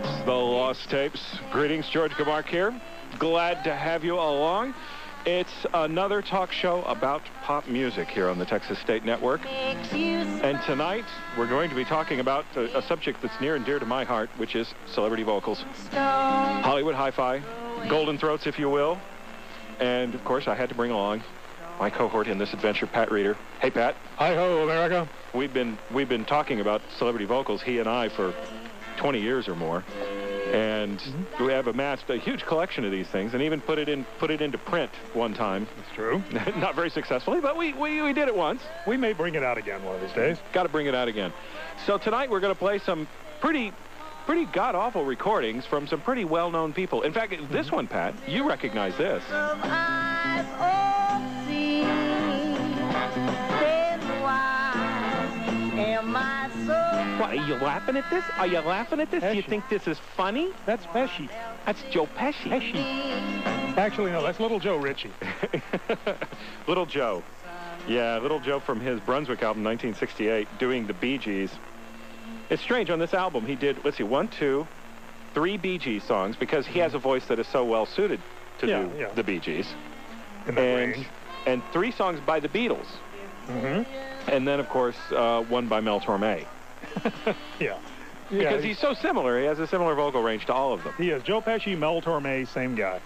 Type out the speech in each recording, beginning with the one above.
It's the Lost Tapes. Greetings, George Gimarc here. Glad to have you along. It's another talk show about pop music here on the Texas State Network. And tonight, we're going to be talking about a subject that's near and dear to my heart, which is celebrity vocals. Hollywood hi-fi, golden throats, if you will. And, of course, I had to bring along my cohort in this adventure, Pat Reeder. Hey, Pat. Hi-ho, America. We've been talking about celebrity vocals, he and I, for 20 years or more. And we have amassed a huge collection of these things, and even put it into print one time. That's true. Not very successfully, but we did it once. We may bring it out again one of these days. Got to bring it out again. So tonight we're going to play some pretty god-awful recordings from some pretty well-known people. In fact, this one, Pat, you recognize this. What, are you laughing at this? Are you laughing at this? Pesci. Do you think this is funny? That's Pesci. That's Joe Pesci. Actually, no, that's Little Joe Ritchie. Little Joe. Yeah, Little Joe from his Brunswick album, 1968, doing the Bee Gees. It's strange, on this album he did, let's see, 1, 2, 3 Bee Gees songs, because he has a voice that is so well suited to do the Bee Gees. In that range. And 3 songs by the Beatles. And then, of course, one by Mel Torme. Because he's so similar. He has a similar vocal range to all of them. He is. Joe Pesci, Mel Torme, same guy.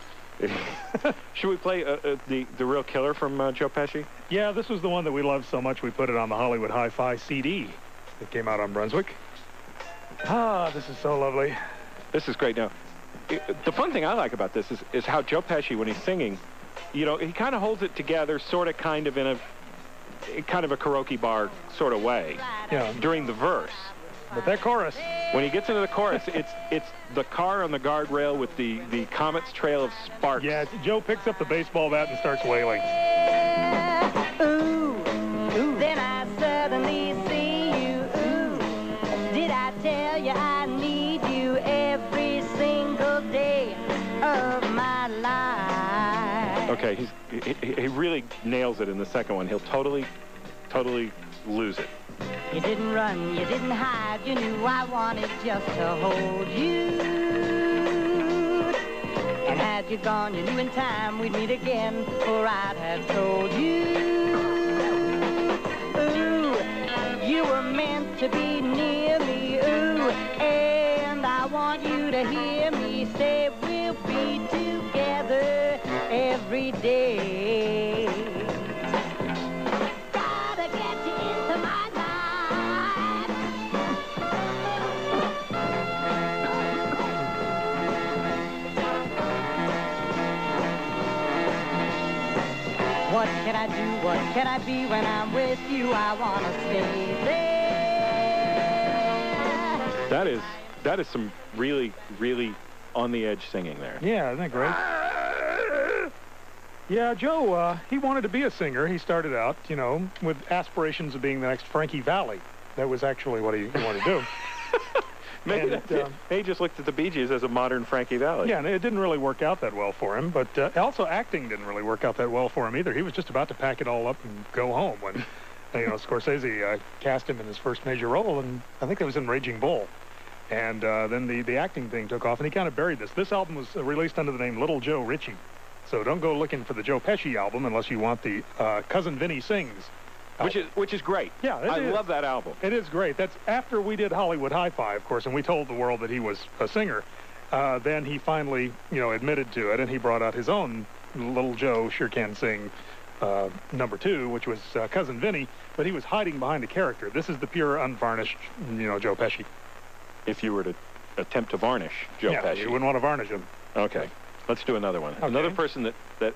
Should we play the real killer from Joe Pesci? Yeah, this was the one that we loved so much we put it on the Hollywood Hi-Fi CD that came out on Brunswick. Ah, this is so lovely. This is great. Now, the fun thing I like about this is how Joe Pesci, when he's singing, you know, he kind of holds it together, sort of, kind of in a karaoke bar sort of way. Yeah. During the verse. But that chorus. When he gets into the chorus, it's the car on the guardrail with the comet's trail of sparks. Yeah, Joe picks up the baseball bat and starts wailing. Ooh, ooh. Then I suddenly see you. Ooh, did I tell you I need you every single day of my life? Okay, he really nails it in the second one. He'll totally lose it. You didn't run, you didn't hide, you knew I wanted just to hold you. And had you gone, you knew in time we'd meet again, for I'd have told you. Ooh, you were meant to be near me, ooh, and I want you to hear me say we'll be together every day. Gotta get you into my life. What can I do? What can I be when I'm with you? I want to stay there. That is some really on the edge singing there. Yeah, isn't that great? Yeah, Joe, he wanted to be a singer. He started out, you know, with aspirations of being the next Frankie Valli. That was actually what he wanted to do. Maybe he just looked at the Bee Gees as a modern Frankie Valli. Yeah, and it didn't really work out that well for him, but also acting didn't really work out that well for him either. He was just about to pack it all up and go home when, you know, Scorsese cast him in his first major role, and I think it was in Raging Bull. And then the acting thing took off, and he kind of buried this. This album was released under the name Little Joe Ritchie. So don't go looking for the Joe Pesci album unless you want the Cousin Vinny Sings album. Which is great. Yeah, I love that album. It is great. That's after we did Hollywood Hi-Fi, of course, and we told the world that he was a singer. Then he finally, you know, admitted to it, and he brought out his own Little Joe Sure Can Sing #2, which was Cousin Vinny, but he was hiding behind a character. This is the pure, unvarnished, you know, Joe Pesci. If you were to attempt to varnish Joe Pesci. You wouldn't want to varnish him. Okay. Let's do another one. Okay. Another person that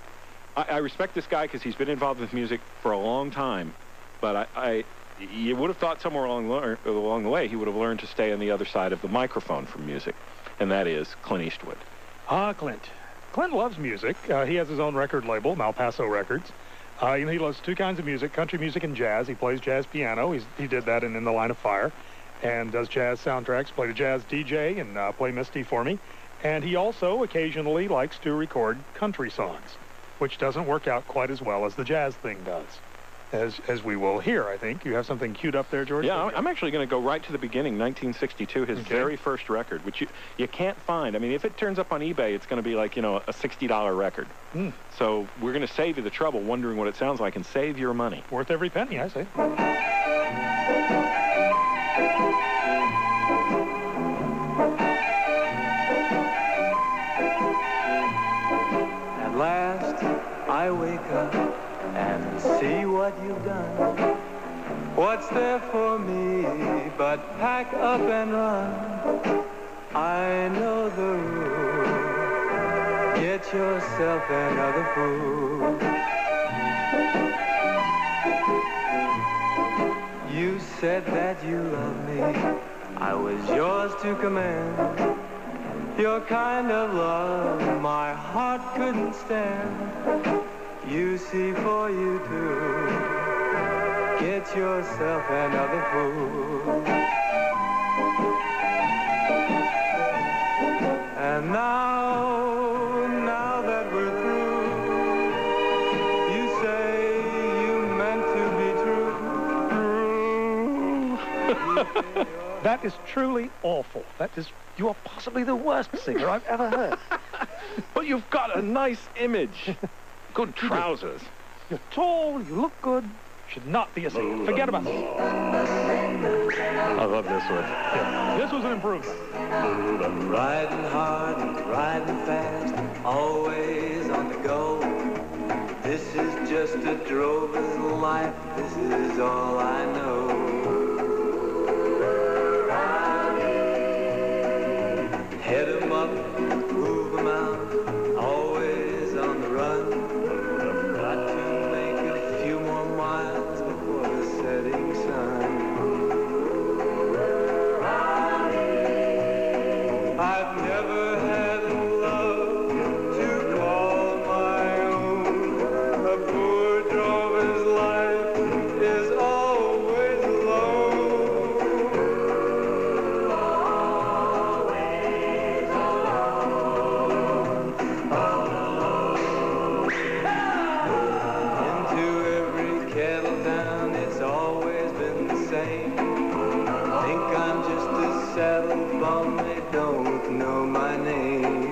I respect this guy because he's been involved with music for a long time, but you would have thought somewhere along the way he would have learned to stay on the other side of the microphone from music, and that is Clint Eastwood. Ah, Clint. Clint loves music. He has his own record label, Malpaso Records. You know, he loves 2 kinds of music, country music and jazz. He plays jazz piano. He did that in The Line of Fire, and does jazz soundtracks, played a jazz DJ, and Play Misty for me. And he also occasionally likes to record country songs, which doesn't work out quite as well as the jazz thing does. as we will hear, I think. You have something queued up there, George? Yeah, I'm actually going to go right to the beginning, 1962, his very first record, which you can't find. I mean, if it turns up on eBay, it's going to be like, you know, a $60 record. So we're going to save you the trouble wondering what it sounds like and save your money. Worth every penny, I say. At last, I wake up and see what you've done. What's there for me but pack up and run? I know the rule. Get yourself another fool. You said that you loved me. I was yours to command. Your kind of love my heart couldn't stand. You see, for you to get yourself another fool. And now that we're through, you say you meant to be true. That is truly awful. You are possibly the worst singer I've ever heard. But you've got a nice image. Good trousers. You're tall, you look good. Should not be a singer. Forget about it. I love this one. Yeah, this was an improvement. Riding hard and riding fast, always on the go. This is just a drover's life. This is all I know. Head 'em up, move 'em out, always on the run. Got to make a few more miles before the setting sun. I've never had love to call my own. A poor drover's life is always alone. Into every cattle town, it's always been the same. Think I'm just a saddle bum, they don't know my name.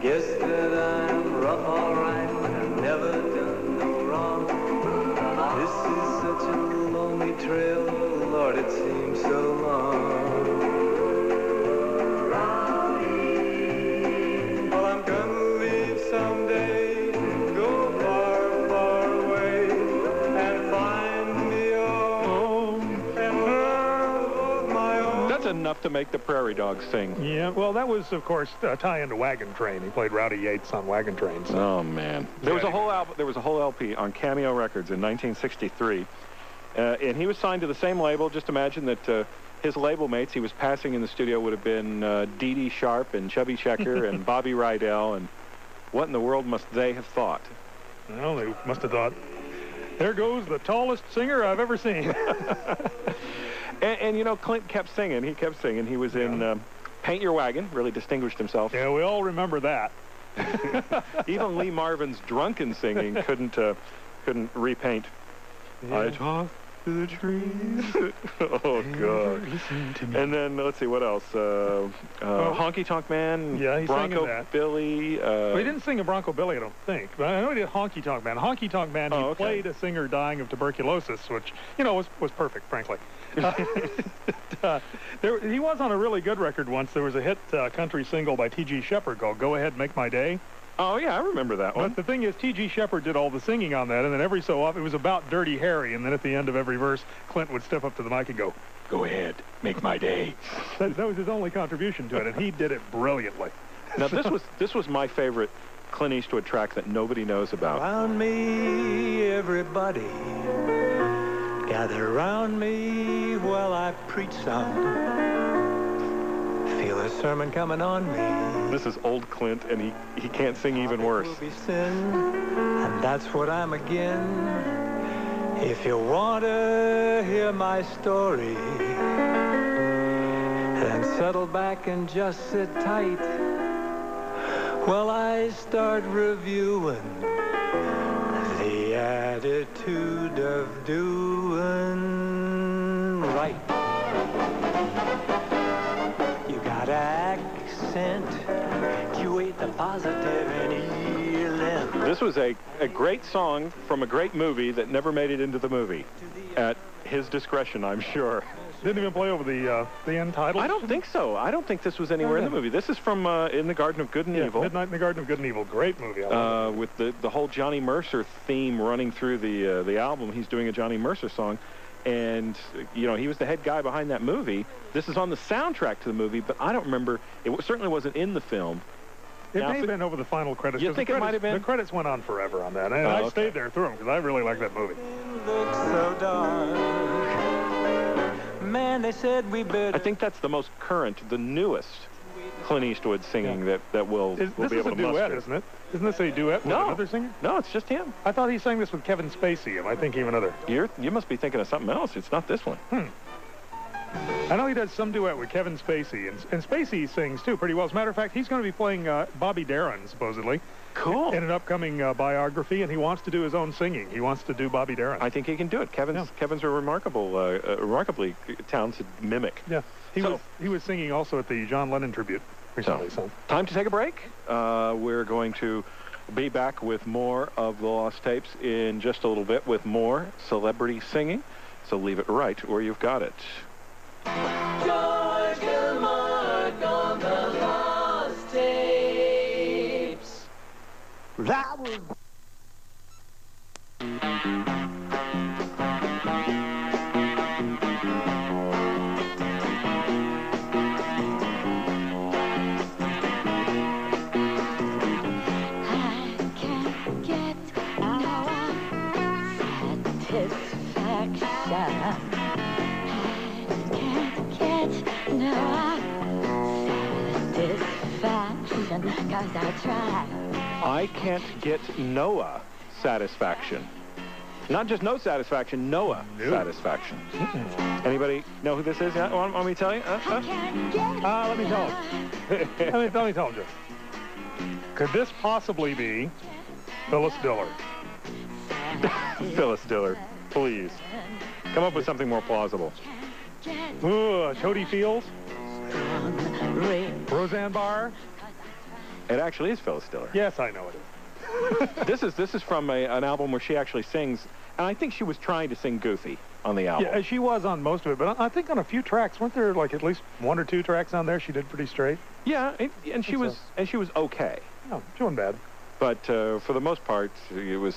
Guess that I'm rough, alright, but I've never done no wrong. This is such a lonely trail, Lord, it seems so long. Well, I'm gonna leave someday, go far, far away, and find me a home and love of my own. That's enough to make the Prairie Dogs sing. Yeah, well, that was, of course, a tie-in to Wagon Train. He played Rowdy Yates on Wagon Train. So. Oh man, there was a whole album. There was a whole LP on Cameo Records in 1963, and he was signed to the same label. Just imagine that his label mates he was passing in the studio would have been Dee Dee Sharp and Chubby Checker and Bobby Rydell, and what in the world must they have thought? Well, they must have thought, there goes the tallest singer I've ever seen. And you know, Clint kept singing. He kept singing. He was in Paint Your Wagon. Really distinguished himself. Yeah, we all remember that. Even Lee Marvin's drunken singing couldn't repaint. Yeah. I talk to the trees. Oh God! Listen to me. And then let's see what else. Honky Tonk Man. Yeah, he sang in Bronco that. Billy. Well, he didn't sing a Bronco Billy, I don't think. But I know he did Honky Tonk Man. Honky Tonk Man, he played a singer dying of tuberculosis, which, you know, was perfect, frankly. He was on a really good record once. There was a hit country single by T.G. Shepherd called Go Ahead, Make My Day. Oh, yeah, I remember that one. But the thing is, T.G. Shepherd did all the singing on that, and then every so often, it was about Dirty Harry, and then at the end of every verse, Clint would step up to the mic and go, "Go ahead, make my day." That was his only contribution to it, and he did it brilliantly. Now, this was my favorite Clint Eastwood track that nobody knows about. Around me, everybody, gather around me while I preach some. Feel a sermon coming on me. This is old Clint, and he can't sing even worse. Will be sin, and that's what I'm again. If you want to hear my story, then settle back and just sit tight. Well, I start reviewing the attitude of doing right. You got accent, you ain't the positive and healing. This was a great song from a great movie that never made it into the movie. At his discretion, I'm sure. Didn't even play over the end title? I don't think so. I don't think this was anywhere in the movie. This is from In the Garden of Good and Evil. Midnight in the Garden of Good and Evil. Great movie. With the whole Johnny Mercer theme running through the album. He's doing a Johnny Mercer song. And, you know, he was the head guy behind that movie. This is on the soundtrack to the movie, but I don't remember. It certainly wasn't in the film. It may have been over the final credits. You think it might have been? The credits went on forever on that. And I stayed there through them because I really like that movie. Looks so dark. Man, they said we better. I think that's the most current, the newest Clint Eastwood singing that we'll be able to muster. This is a duet, isn't it? Isn't this a duet with another singer? No, it's just him. I thought he sang this with Kevin Spacey. Am I thinking of another? You must be thinking of something else. It's not this one. I know he does some duet with Kevin Spacey, and Spacey sings, too, pretty well. As a matter of fact, he's going to be playing Bobby Darin, supposedly. Cool. In an upcoming biography, and he wants to do his own singing. He wants to do Bobby Darin. I think he can do it. Kevin's a remarkably talented mimic. Yeah. He was singing also at the John Lennon tribute recently. So. Time to take a break. We're going to be back with more of the Lost Tapes in just a little bit with more celebrity singing. So leave it right where you've got it. George Gimarc on the Lost Tapes. That was... I can't get Noah satisfaction. Not just no satisfaction, Noah satisfaction. Anybody know who this is? Want me to tell you? Let me tell him. let me tell him, Joe. Could this possibly be Phyllis Diller? Phyllis Diller, please. Come up with something more plausible. Ooh, Toadie Fields? Roseanne Barr? It actually is Phyllis Diller. Yes, I know it is. This is from an album where she actually sings, and I think she was trying to sing goofy on the album. Yeah, she was on most of it, but I think on a few tracks, weren't there like at least one or two tracks on there she did pretty straight? Yeah, and she was okay. No, she wasn't bad. But for the most part, it was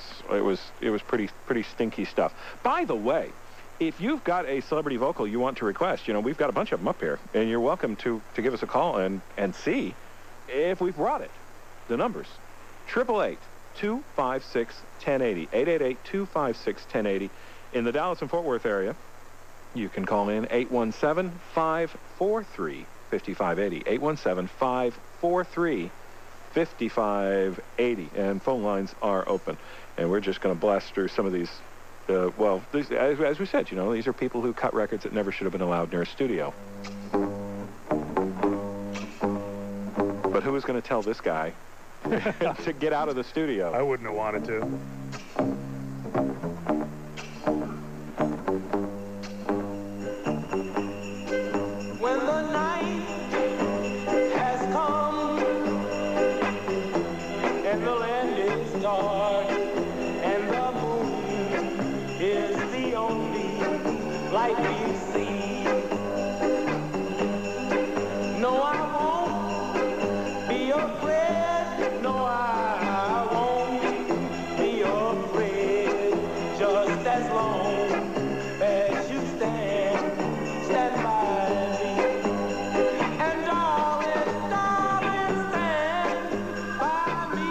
pretty stinky stuff. By the way, if you've got a celebrity vocal you want to request, we've got a bunch of them up here, and you're welcome to give us a call and see if we've brought it. The numbers: 888-256-1080, 888-256-1080. In the Dallas and Fort Worth area, you can call in 817-543-5580, 817-543-5580, and phone lines are open. And we're just going to blast through some of these. As we said, these are people who cut records that never should have been allowed near a studio. But who is going to tell this guy to get out of the studio? I wouldn't have wanted to. When the night has come and the land is dark and the moon is the only light we see, no, I won't be afraid. No, I won't be afraid. Just as long as you stand by me. And darling, stand by me.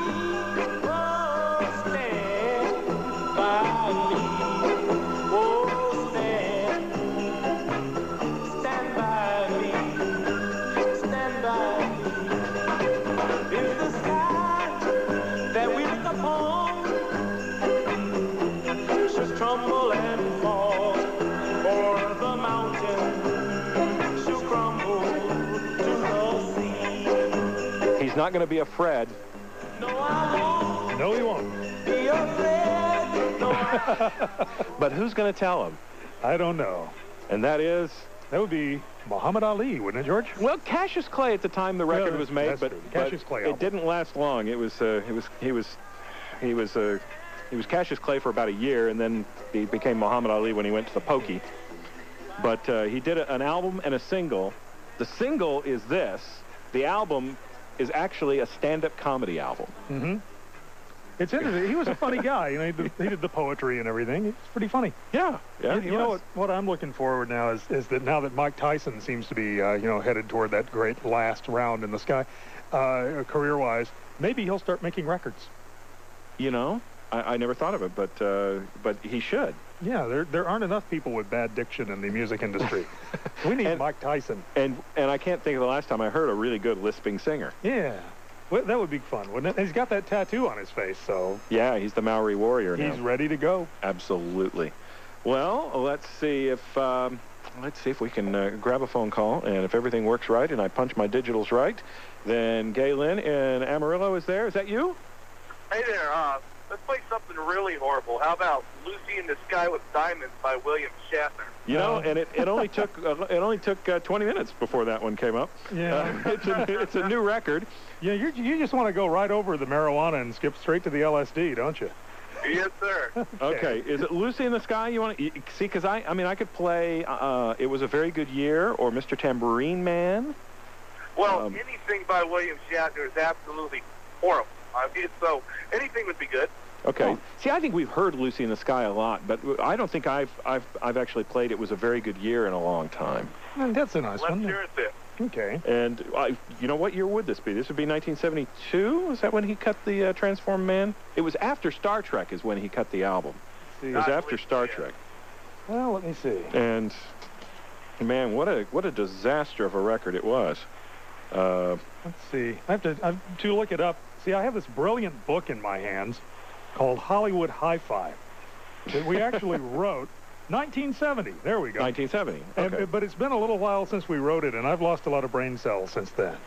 Oh, stand by me. Oh, stand. He's not going to be a Fred. No, he won't. But who's going to tell him? I don't know. And that would be Muhammad Ali, wouldn't it, George? well, Cassius Clay at the time the record was made, but Cassius Clay it didn't last long. He was Cassius Clay for about a year, and then he became Muhammad Ali when he went to the Pokey. But he did an album and a single. The single is this. The album is actually a stand-up comedy album. Mm-hmm. It's interesting. He was a funny guy. You know, he did the poetry and everything. It's pretty funny. Yeah. You know what I'm looking forward now is that now that Mike Tyson seems to be headed toward that great last round in the sky, career-wise, maybe he'll start making records. You know, I never thought of it, but he should. Yeah, there aren't enough people with bad diction in the music industry. We need Mike Tyson. And I can't think of the last time I heard a really good lisping singer. Yeah. Well, that would be fun, wouldn't it? And he's got that tattoo on his face, so... Yeah, he's the Maori warrior now. He's ready to go. Absolutely. Well, let's see if we can grab a phone call, and if everything works right and I punch my digitals right, then Galen in Amarillo is there. Is that you? Hey there, let's play something really horrible. How about Lucy in the Sky with Diamonds by William Shatner? You know, and it only took 20 minutes before that one came up. Yeah, it's a new record. Yeah, you just want to go right over the marijuana and skip straight to the LSD, don't you? Yes, sir. Okay, is it Lucy in the Sky you want to see? Because I could play It Was a Very Good Year or Mr. Tambourine Man. Well, anything by William Shatner is absolutely horrible. I mean, so anything would be good. Okay. Oh. See, I think we've heard Lucy in the Sky a lot, but I don't think I've actually played It Was a Very Good Year in a long time. That's a nice one. Let's hear it then. Okay. And you know, what year would this be? This would be 1972? Is that when he cut the Transform Man? It was after Star Trek is when he cut the album. It was after Star Trek. Well, let me see. And, man, what a disaster of a record it was. Let's see. I have to look it up. See, I have this brilliant book in my hands called Hollywood Hi-Fi that we actually wrote 1970. There we go. 1970. Okay. But it's been a little while since we wrote it, and I've lost a lot of brain cells since then.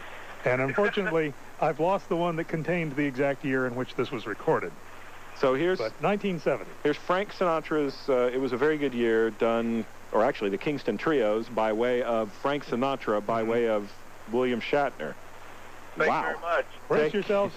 And unfortunately, I've lost the one that contained the exact year in which this was recorded. So here's 1970. Here's Frank Sinatra's It Was a Very Good Year, done, or actually the Kingston Trios by way of Frank Sinatra, by way of William Shatner. Thank you very much. Brace yourselves.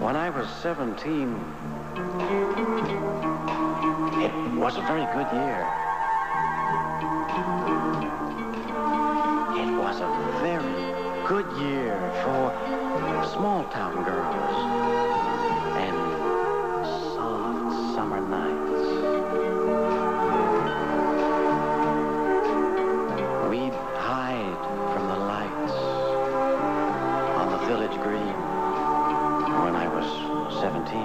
When I was 17, it was a very good year. It was a very good year for small-town girls and soft summer nights. We'd hide from the lights on the village green when I was 17.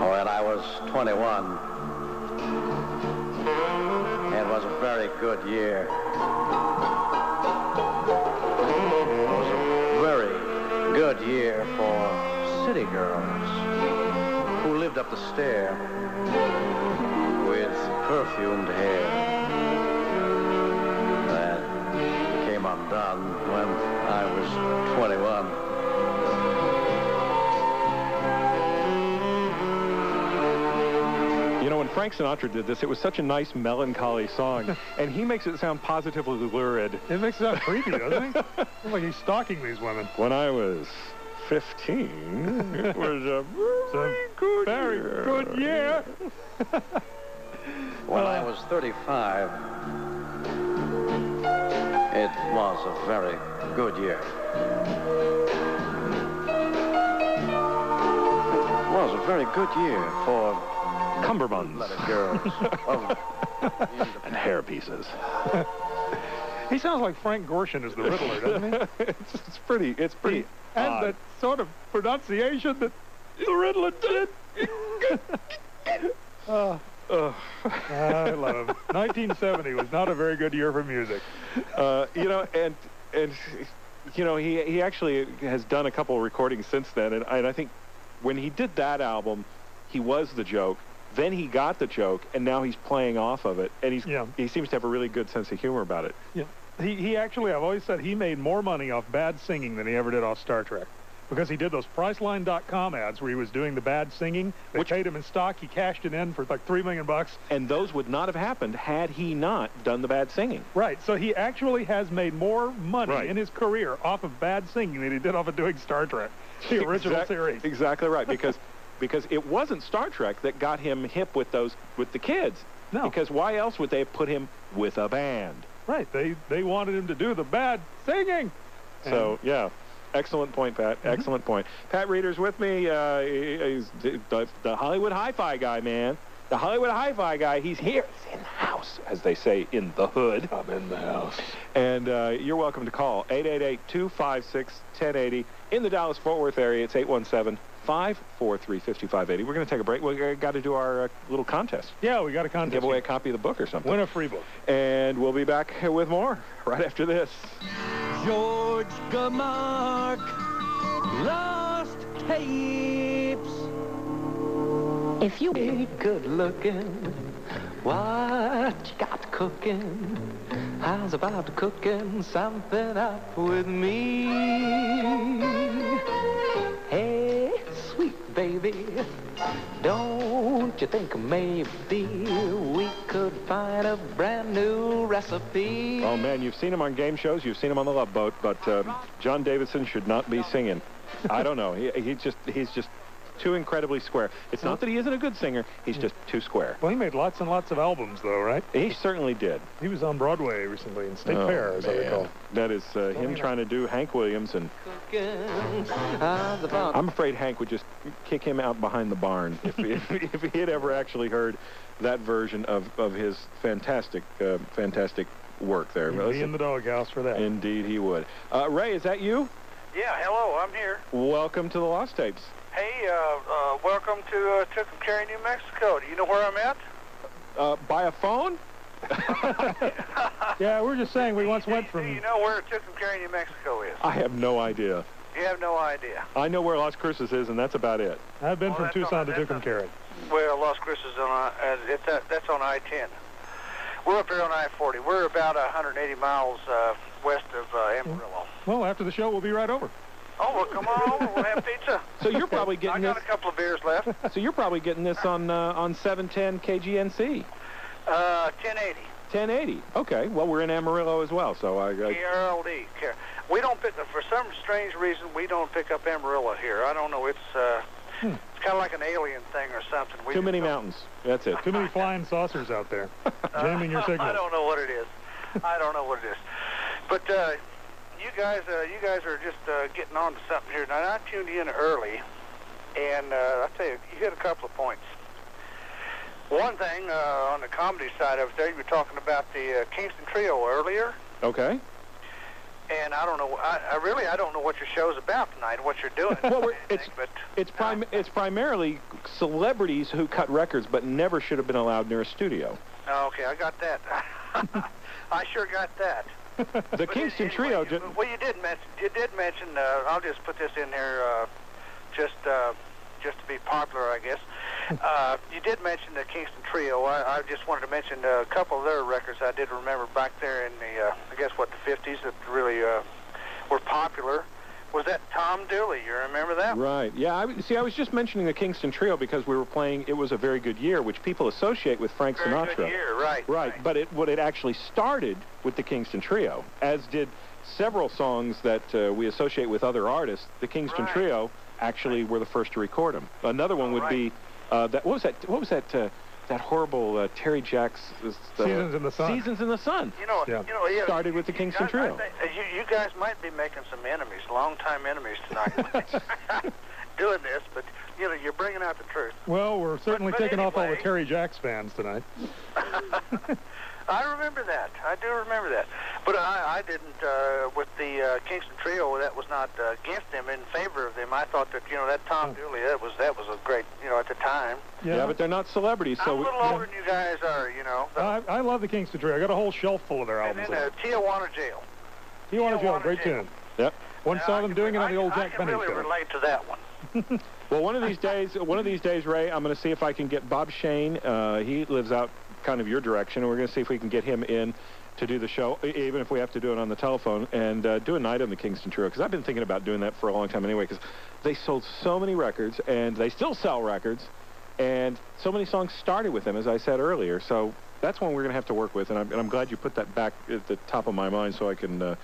When I was 21, it was a very good year. It was a very good year for city girls who lived up the stair with perfumed hair that came undone when I was 21. You know, when Frank Sinatra did this, it was such a nice, melancholy song, and he makes it sound positively lurid. It makes it sound creepy, doesn't it? Like he's stalking these women. When I was 15, it was a very good year. When I was 35, it was a very good year. a very good year for Cummerbunds. girls of And hair pieces. He sounds like Frank Gorshin as the Riddler, doesn't he? It's pretty And odd. that sort of pronunciation that the Riddler did. I love him. 1970 was not a very good year for music. You know, and you know, he actually has done a couple of recordings since then, and I think when he did that album, he was the joke. Then he got the joke, and now he's playing off of it, and he seems to have a really good sense of humor about it. Yeah. He actually, I've always said he made more money off bad singing than he ever did off Star Trek. Because he did those Priceline.com ads where he was doing the bad singing. They paid him in stock. He cashed it in for like $3 million. And those would not have happened had he not done the bad singing. Right. So he actually has made more money in his career off of bad singing than he did off of doing Star Trek, the original series. Exactly right. Because it wasn't Star Trek that got him hip with the kids. No. Because why else would they have put him with a band? Right. They wanted him to do the bad singing. So, yeah. Excellent point, Pat. Excellent point. Pat Reeder's with me. He's the Hollywood Hi-Fi guy, man. The Hollywood Hi-Fi guy. He's here. He's in the house, as they say in the hood. I'm in the house. And you're welcome to call 888-256-1080. In the Dallas-Fort Worth area, it's 817-543-5580. We're going to take a break. We've got to do our little contest. Yeah, we got a contest. Give away a copy of the book or something. Win a free book. And we'll be back with more right after this. George Gimarc, Lost Tapes. If you ain't good looking, what you got cooking? How's about cooking something up with me? Hey, sweet baby, don't you think maybe we could find a brand new recipe? Oh, man, you've seen him on game shows. You've seen him on the Love Boat, but John Davidson should not be singing. I don't know. He's just too incredibly square. It's not that he isn't a good singer. He's just too square. Well, he made lots and lots of albums, though, right? He certainly did. He was on Broadway recently in State Fair, as I recall. That is him trying to do Hank Williams, and I'm afraid Hank would just kick him out behind the barn if he had ever actually heard that version of his fantastic work there. He'd be in the doghouse for that. Indeed he would. Ray, is that you? Yeah, hello, I'm here. Welcome to the Lost Tapes. Hey, welcome to Tucumcari, New Mexico. Do you know where I'm at? By a phone? Yeah, we're just saying we once went from... Do you know where Tucumcari, New Mexico is? I have no idea. You have no idea. I know where Las Cruces is, and that's about it. I've been from Tucson to Tucumcari. Well, Las Cruces is on that's on I-10. We're up here on I-40. We're about 180 miles west of Amarillo. Well, after the show, we'll be right over. Oh, well, come on over. We'll have pizza. So you're probably getting I got a couple of beers left. So you're probably getting this on 710 KGNC. 1080. 1080. Okay. Well, we're in Amarillo as well, so KRLD. We don't pick, for some strange reason, we don't pick up Amarillo here. I don't know. It's kind of like an alien thing or something. Too many mountains. That's it. Too many flying saucers out there jamming your signal. I don't know what it is. I don't know what it is. But you guys are just getting on to something here. Now, I tuned in early, and I'll tell you, you hit a couple of points. One thing, on the comedy side of it there, you were talking about the Kingston Trio earlier. Okay. And I don't know, I don't know what your show's about tonight, what you're doing. Well, it's primarily celebrities who cut records but never should have been allowed near a studio. Okay, I got that. I sure got that. The Kingston Trio. Well, you did mention. I'll just put this in here, just to be popular, I guess. You did mention the Kingston Trio. I just wanted to mention a couple of their records I did remember back there in the, I guess, the 50s that really were popular. Was that Tom Dooley? You remember that? Right. Yeah. I was just mentioning the Kingston Trio because we were playing It Was a Very Good Year, which people associate with Frank Sinatra. Very good year, right. Right. But it actually started with the Kingston Trio, as did several songs that we associate with other artists. The Kingston Trio actually were the first to record them. Another one would be that. What was that? That horrible Terry Jacks. Seasons in the Sun. Seasons in the Sun. Yeah. Started with the Kingston Trio. You guys might be making some enemies, long-time enemies tonight. doing this, but you know, you're bringing out the truth. Well, we're certainly taking off all the anyway. Terry Jacks fans tonight. I remember that. I do remember that. But I didn't, with the Kingston Trio, that was not against them, in favor of them. I thought that, you know, that Tom Dooley, that was a great, you know, at the time. Yeah, but they're not celebrities, so... I'm a little older than you guys are, you know. I love the Kingston Trio. I got a whole shelf full of their albums. And then Tijuana Jail. Tijuana Jail, great tune. Yep. One saw them doing it on the old Jack Benny show. I can really relate to that one. Well, one of these days, Ray, I'm going to see if I can get Bob Shane. He lives out kind of your direction, and we're going to see if we can get him in to do the show, even if we have to do it on the telephone, and do a night on the Kingston Trio, because I've been thinking about doing that for a long time anyway, because they sold so many records, and they still sell records, and so many songs started with them, as I said earlier. So that's one we're going to have to work with, and I'm glad you put that back at the top of my mind so I can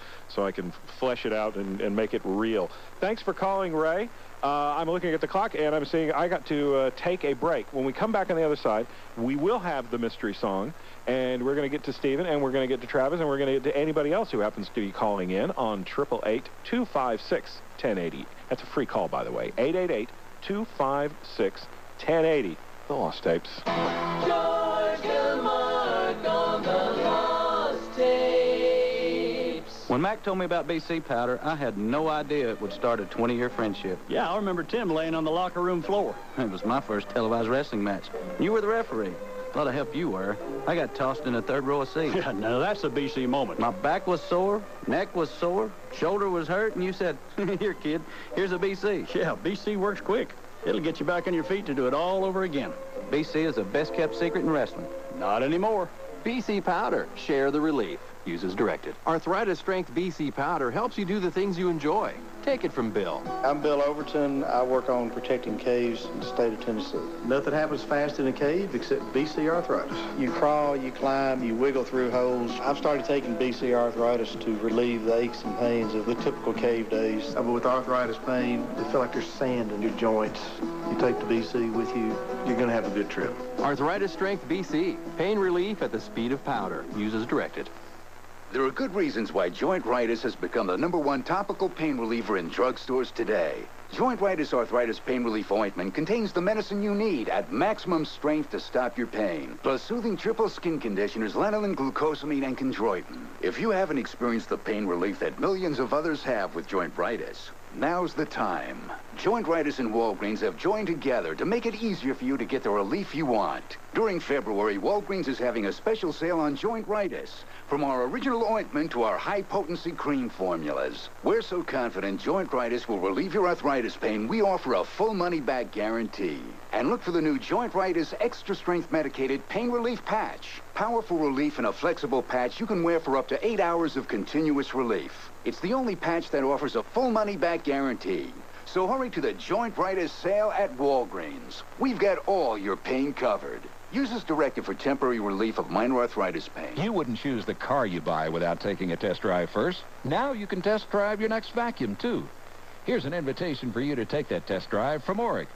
flesh it out and make it real. Thanks for calling, Ray. I'm looking at the clock, and I'm seeing I got to take a break. When we come back on the other side, we will have the mystery song, and we're going to get to Stephen, and we're going to get to Travis, and we're going to get to anybody else who happens to be calling in on 888-256-1080. That's a free call, by the way. 888-256-1080. The Lost Tapes. George Gimarc on the Lost Tapes. When Mac told me about BC Powder, I had no idea it would start a 20-year friendship. Yeah, I remember Tim laying on the locker room floor. It was my first televised wrestling match. You were the referee. A lot of help you were. I got tossed in the third row of seats. Yeah, no, that's a BC moment. My back was sore, neck was sore, shoulder was hurt, and you said, here, kid, here's a BC. Yeah, BC works quick. It'll get you back on your feet to do it all over again. BC is the best-kept secret in wrestling. Not anymore. BC Powder. Share the relief. Use as directed. Arthritis Strength BC Powder helps you do the things you enjoy. Take it from Bill. I'm Bill Overton. I work on protecting caves in the state of Tennessee. Nothing happens fast in a cave except BC arthritis. You crawl, you climb, you wiggle through holes. I've started taking BC arthritis to relieve the aches and pains of the typical cave days. But with arthritis pain, you feel like there's sand in your joints. You take the BC with you, you're going to have a good trip. Arthritis Strength BC. Pain relief at the speed of powder. Use as directed. There are good reasons why Jointritis has become the #1 topical pain reliever in drugstores today. Jointritis Arthritis Pain Relief Ointment contains the medicine you need at maximum strength to stop your pain, plus soothing triple skin conditioners, lanolin, glucosamine, and chondroitin. If you haven't experienced the pain relief that millions of others have with Jointritis, now's the time. Jointritis and Walgreens have joined together to make it easier for you to get the relief you want. During February, Walgreens is having a special sale on Jointritis. From our original ointment to our high-potency cream formulas. We're so confident Jointritis will relieve your arthritis pain, we offer a full money-back guarantee. And look for the new Jointritis Extra Strength Medicated Pain Relief Patch. Powerful relief in a flexible patch you can wear for up to 8 hours of continuous relief. It's the only patch that offers a full money-back guarantee. So hurry to the Jointritis sale at Walgreens. We've got all your pain covered. Use as directed for temporary relief of minor arthritis pain. You wouldn't choose the car you buy without taking a test drive first. Now you can test drive your next vacuum, too. Here's an invitation for you to take that test drive from Oreck.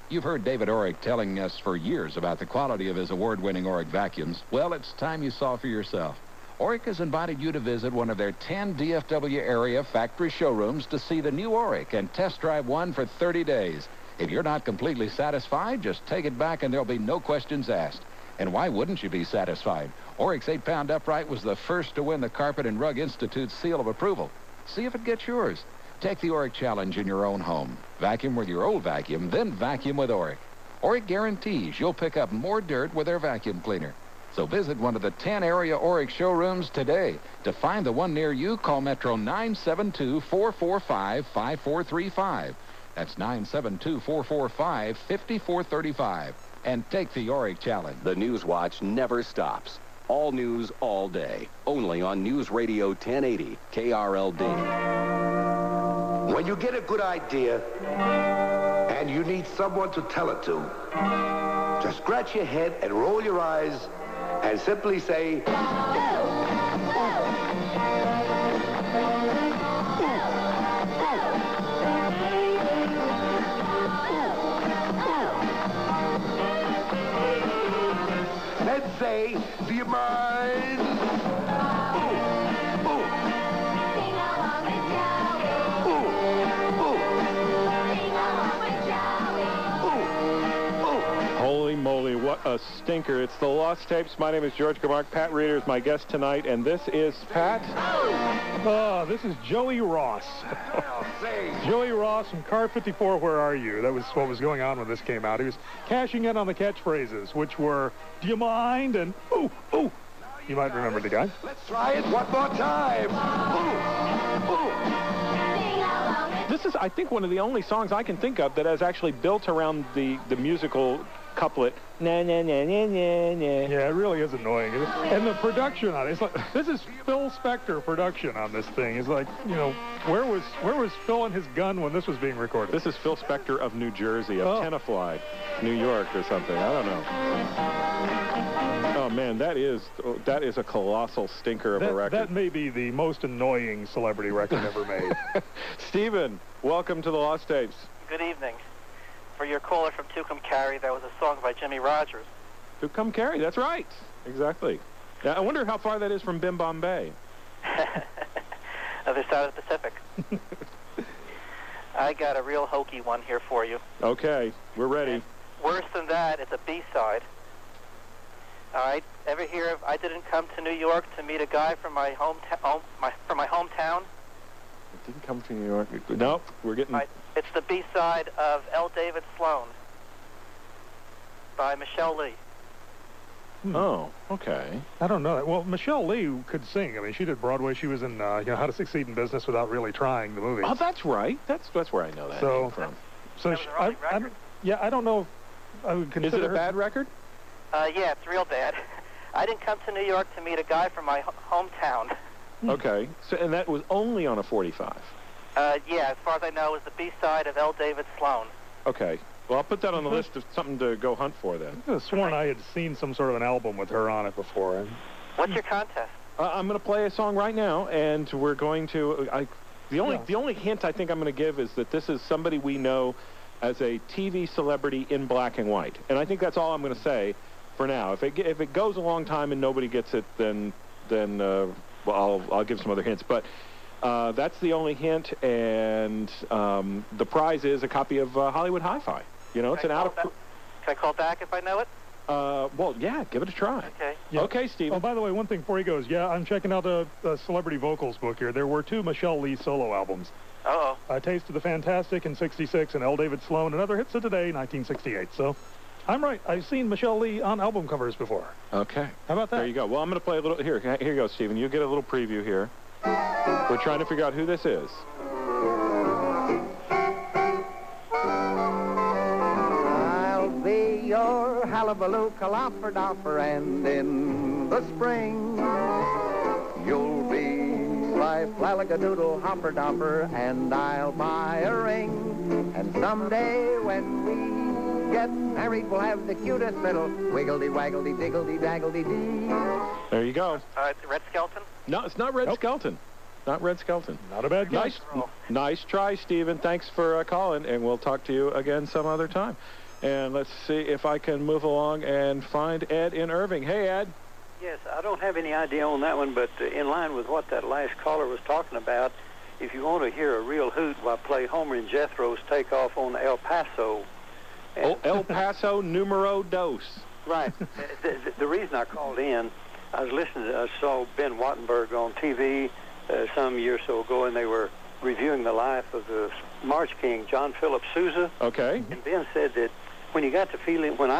You've heard David Oreck telling us for years about the quality of his award-winning Oreck vacuums. Well, it's time you saw for yourself. Oreck has invited you to visit one of their 10 DFW area factory showrooms to see the new Oreck and test drive one for 30 days. If you're not completely satisfied, just take it back and there'll be no questions asked. And why wouldn't you be satisfied? Oreck's 8-pound upright was the first to win the Carpet and Rug Institute's seal of approval. See if it gets yours. Take the Oreck challenge in your own home. Vacuum with your old vacuum, then vacuum with Oreck. Oreck guarantees you'll pick up more dirt with their vacuum cleaner. So visit one of the 10 area Oreck showrooms today. To find the one near you, call Metro 972-445-5435. That's 972-445-5435. And take the Oreck challenge. The News Watch never stops. All news, all day. Only on News Radio 1080, KRLD. When you get a good idea and you need someone to tell it to, just scratch your head and roll your eyes and simply say, let's say, do you mind? a stinker. It's the Lost Tapes. My name is George Gimarc. Pat Reeder is my guest tonight, and this is Pat. Oh, this is Joey Ross. Joey Ross from Car 54, Where Are You? That was what was going on when this came out. He was cashing in on the catchphrases, which were, do you mind? And, ooh, ooh. You might remember the guy. Let's try it one more time. Ooh, ooh. This is, I think, one of the only songs I can think of that has actually built around the musical couplet. Na, na, na, na, na, na. Yeah, it really is annoying. And the production on it, it's like, this is Phil Spector production on this thing. It's like, you know, where was Phil and his gun when this was being recorded? This is Phil Spector of New Jersey, of Tenafly, New York or something. I don't know. Oh, man, that is a colossal stinker of a record. That may be the most annoying celebrity record ever made. Stephen, welcome to the Lost Tapes. Good evening. For your caller from Tucumcari, that was a song by Jimmy Rogers. Tucumcari, that's right. Exactly. Now, I wonder how far that is from Bim Bombay. Other side of the Pacific. I got a real hokey one here for you. Okay, we're ready. And worse than that, it's a B-side. All right, ever hear of I Didn't Come to New York to Meet a Guy from my hometown? From my hometown? It didn't come to New York. Nope, we're getting... Right. It's the B-side of L. David Sloan by Michelle Lee. Oh, okay. I don't know that. Well, Michelle Lee could sing. I mean, she did Broadway. She was in How to Succeed in Business Without Really Trying, the movie. Oh, that's right. That's where I know that came from. So I don't know if I would consider Is it a bad record? Yeah, it's real bad. I didn't come to New York to meet a guy from my hometown. Okay. So, and that was only on a 45? Yeah, as far as I know, it was the B-side of L. David Sloan. Okay. Well, I'll put that on the list of something to go hunt for then. I could have sworn I had seen some sort of an album with her on it before. What's your contest? I'm going to play a song right now, and we're going to... The only hint I think I'm going to give is that this is somebody we know as a TV celebrity in black and white. And I think that's all I'm going to say for now. If it goes a long time and nobody gets it, then well, I'll give some other hints. But that's the only hint, and the prize is a copy of Hollywood Hi-Fi. You know, it's an out of... Can I call back if I know it? Well, yeah, give it a try. Okay. Yeah. Okay, Stephen. Oh, by the way, one thing before he goes, I'm checking out the celebrity vocals book here. There were 2 Michelle Lee solo albums. Uh-oh. Taste of the Fantastic in '66 and L. David Sloan and Other Hits of Today, 1968. So I'm right. I've seen Michelle Lee on album covers before. Okay. How about that? There you go. Well, I'm going to play a little... Here you go, Stephen. You get a little preview here. We're trying to figure out who this is. I'll be your hullabaloo, caloffer-doffer, and in the spring you'll be my flallagadoodle, hopper-dopper, and I'll buy a ring. And someday when we get married, we'll have the cutest little wiggledy-waggledy, diggledy-daggledy-dee. There you go. Red Skelton? No, it's not Red Skelton. Not Red Skelton. Not a bad guess. Nice try, Stephen. Thanks for calling, and we'll talk to you again some other time. And let's see if I can move along and find Ed in Irving. Hey, Ed. Yes, I don't have any idea on that one, but in line with what that last caller was talking about, if you want to hear a real hoot, why play Homer and Jethro's Take Off on El Paso. And El Paso numero dos. Right. The reason I called in, I was listening I saw Ben Wattenberg on TV some year or so ago, and they were reviewing the life of the March King, John Philip Sousa. Okay. And Ben said that when I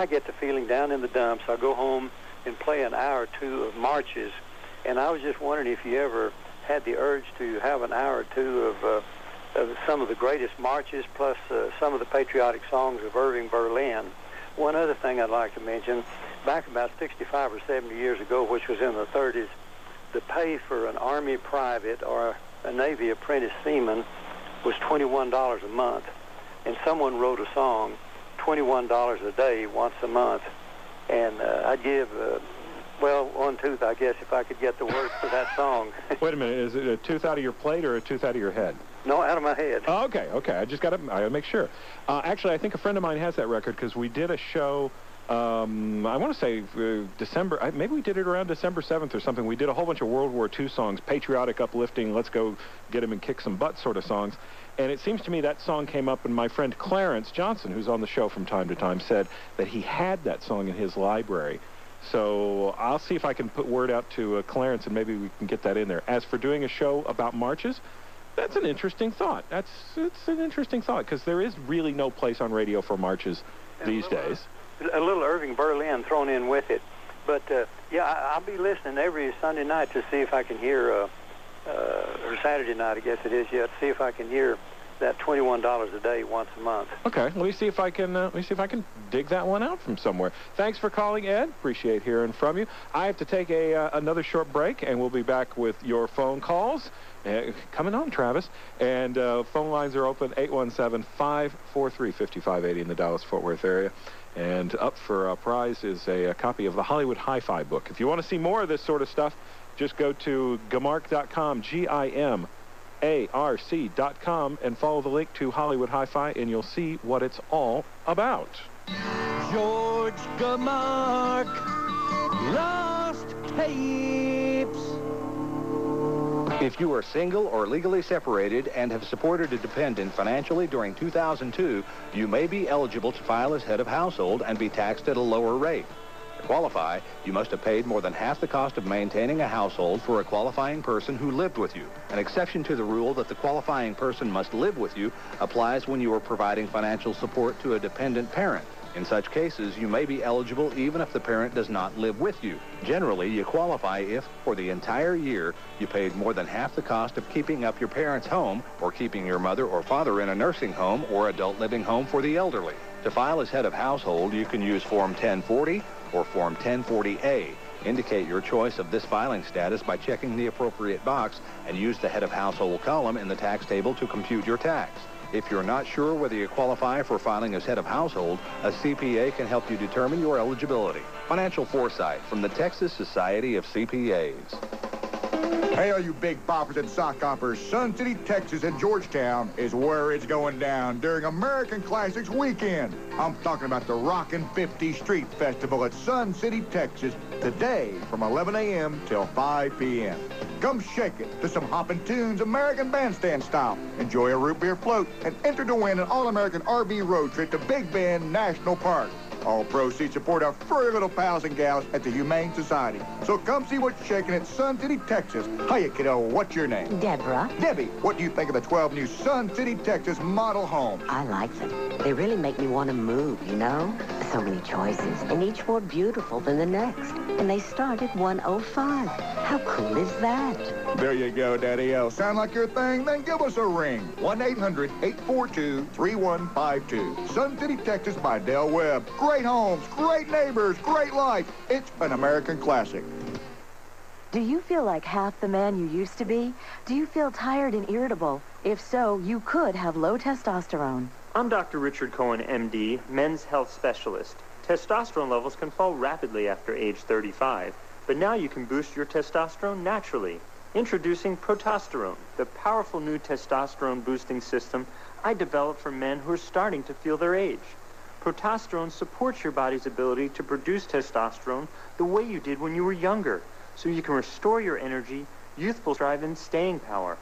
get the feeling down in the dumps, I'll go home and play an hour or two of marches. And I was just wondering if you ever had the urge to have an hour or two of some of the greatest marches, plus some of the patriotic songs of Irving Berlin. One other thing I'd like to mention, back about 65 or 70 years ago, which was in the 30s, the pay for an Army private or a Navy apprentice seaman was $21 a month. And someone wrote a song, $21 a day, once a month. And I'd give, one tooth, I guess, if I could get the words for that song. Wait a minute. Is it a tooth out of your plate or a tooth out of your head? No, out of my head. Oh, okay. I just got to make sure. Actually, I think a friend of mine has that record because we did a show I want to say December, maybe we did it around December 7th or something. We did a whole bunch of World War II songs, patriotic, uplifting, let's go get him and kick some butt sort of songs. And it seems to me that song came up, and my friend Clarence Johnson, who's on the show from time to time, said that he had that song in his library. So I'll see if I can put word out to Clarence, and maybe we can get that in there. As for doing a show about marches, that's an interesting thought. It's an interesting thought, because there is really no place on radio for marches these days. A little Irving Berlin thrown in with it. But, yeah, I'll be listening every Sunday night to see if I can hear, or Saturday night, I guess it is yet, see if I can hear that $21 a day once a month. Okay, let me see if I can dig that one out from somewhere. Thanks for calling, Ed. Appreciate hearing from you. I have to take another short break, and we'll be back with your phone calls. Coming on, Travis. And phone lines are open, 817-543-5580 in the Dallas-Fort Worth area. And up for a prize is a copy of the Hollywood Hi-Fi book. If you want to see more of this sort of stuff, just go to Gimarc.com, GIMARC.com, and follow the link to Hollywood Hi-Fi, and you'll see what it's all about. George Gimarc, Lost Tapes. If you are single or legally separated and have supported a dependent financially during 2002, you may be eligible to file as head of household and be taxed at a lower rate. To qualify, you must have paid more than half the cost of maintaining a household for a qualifying person who lived with you. An exception to the rule that the qualifying person must live with you applies when you are providing financial support to a dependent parent. In such cases, you may be eligible even if the parent does not live with you. Generally, you qualify if, for the entire year, you paid more than half the cost of keeping up your parents' home or keeping your mother or father in a nursing home or adult living home for the elderly. To file as head of household, you can use Form 1040 or Form 1040A. Indicate your choice of this filing status by checking the appropriate box and use the head of household column in the tax table to compute your tax. If you're not sure whether you qualify for filing as head of household, a CPA can help you determine your eligibility. Financial foresight from the Texas Society of CPAs. Hey, all you big boppers and sock hoppers, Sun City, Texas and Georgetown is where it's going down during American Classics weekend. I'm talking about the Rockin' 50 Street Festival at Sun City, Texas, today from 11 a.m. till 5 p.m. Come shake it to some hoppin' tunes, American Bandstand style. Enjoy a root beer float and enter to win an all-American RV road trip to Big Bend National Park. All proceeds support our furry little pals and gals at the Humane Society. So come see what's shaking at Sun City, Texas. Hiya, kiddo. What's your name? Deborah. Debbie, what do you think of the 12 new Sun City, Texas model homes? I like them. They really make me want to move, you know? So many choices, and each more beautiful than the next. And they start at $105. How cool is that? There you go, Daddy-O. Sound like your thing? Then give us a ring. 1-800-842-3152. Sun City, Texas by Del Webb. Great homes, great neighbors, great life. It's an American classic. Do you feel like half the man you used to be? Do you feel tired and irritable? If so, you could have low testosterone. I'm Dr. Richard Cohen, MD, men's health specialist. Testosterone levels can fall rapidly after age 35, but now you can boost your testosterone naturally. Introducing Protosterone, the powerful new testosterone boosting system I developed for men who are starting to feel their age. Protosterone supports your body's ability to produce testosterone the way you did when you were younger, so you can restore your energy, youthful drive, and staying power.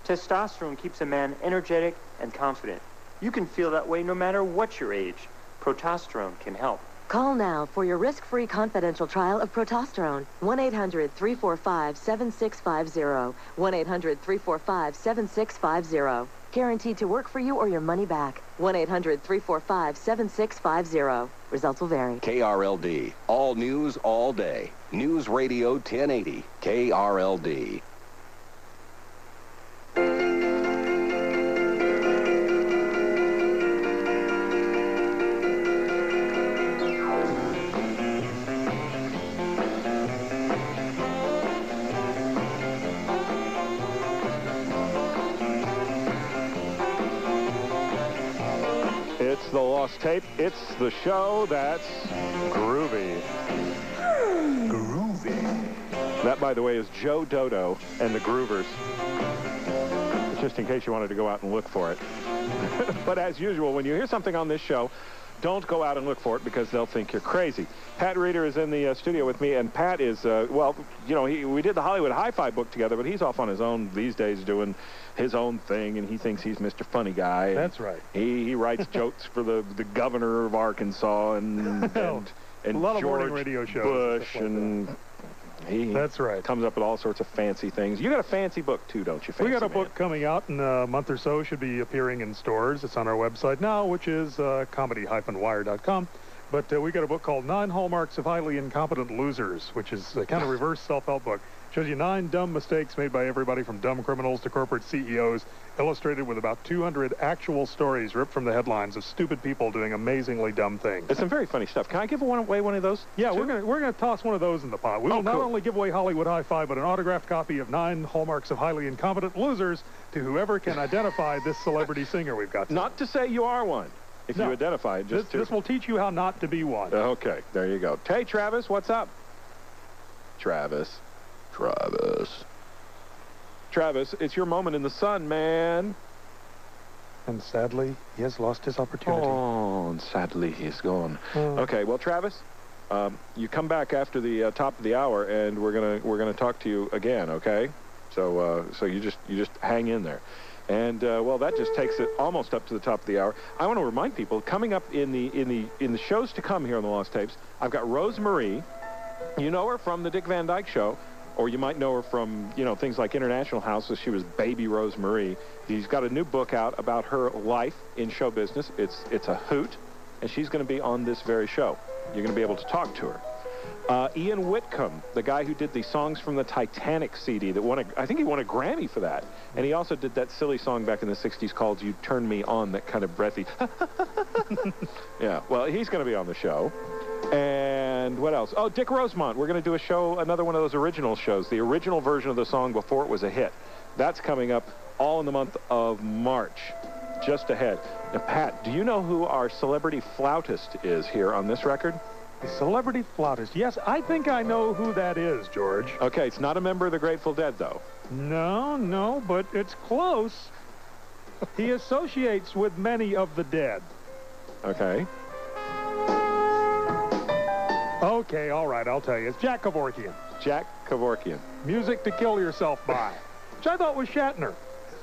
Testosterone keeps a man energetic and confident. You can feel that way no matter what your age. Protosterone can help. Call now for your risk-free confidential trial of Protosterone. 1-800-345-7650. 1-800-345-7650. Guaranteed to work for you or your money back. 1-800-345-7650. Results will vary. KRLD. All news, all day. News Radio 1080. KRLD. It's the Lost Tape. It's the show that's groovy. Groovy. That, by the way, is Joe Dodo and the Groovers. just in case you wanted to go out and look for it. But as usual, when you hear something on this show, don't go out and look for it because they'll think you're crazy. Pat Reeder is in the studio with me, and Pat is, well, you know, we did the Hollywood Hi-Fi book together, but he's off on his own these days doing his own thing, and he thinks he's Mr. Funny Guy. That's right. He writes jokes for the governor of Arkansas and a lot of morning George radio shows Bush and stuff like he That's right. comes up with all sorts of fancy things. You got a fancy book, too, don't you, fancy We got a man? book coming out in a month or so. Should be appearing in stores. It's on our website now, which is comedy-wire.com. But we got a book called 9 Hallmarks of Highly Incompetent Losers, which is a kind of reverse self-help book. Shows you 9 dumb mistakes made by everybody from dumb criminals to corporate CEOs, illustrated with about 200 actual stories ripped from the headlines of stupid people doing amazingly dumb things. It's some very funny stuff. Can I give away one of those? Yeah, we're gonna toss one of those in the pot. We will not only give away Hollywood Hi-Fi, but an autographed copy of 9 Hallmarks of Highly Incompetent Losers to whoever can identify this celebrity singer we've got. Not to say you are one, if you identify it. Just this will teach you how not to be one. Okay, there you go. Hey, Travis, what's up? Travis, it's your moment in the sun, man. And sadly, he has lost his opportunity. Oh, and sadly, he's gone. Okay, well, Travis, you come back after the top of the hour, and we're gonna talk to you again. Okay, so you just hang in there. And well, that just takes it almost up to the top of the hour. I want to remind people, coming up in the shows to come here on the Lost Tapes, I've got Rose Marie. You know her from the Dick Van Dyke Show, or you might know her from, you know, things like International House. She was Baby Rose Marie. She's got a new book out about her life in show business. It's a hoot, and she's going to be on this very show. You're going to be able to talk to her. Ian Whitcomb, the guy who did the songs from the Titanic CD that I think he won a Grammy for that. And he also did that silly song back in the 60s called You Turn Me On, that kind of breathy. Yeah, well, he's going to be on the show. And what else? Oh, Dick Rosemont. We're going to do a show, another one of those original shows, the original version of the song before it was a hit. That's coming up all in the month of March, just ahead. Now, Pat, do you know who our celebrity flautist is here on this record? The celebrity flautist. Yes, I think I know who that is, George. Okay, it's not a member of the Grateful Dead, though. No, but it's close. He associates with many of the dead. Okay. Okay, all right, I'll tell you. It's Jack Kevorkian. Jack Kevorkian. Music to Kill Yourself By, which I thought was Shatner.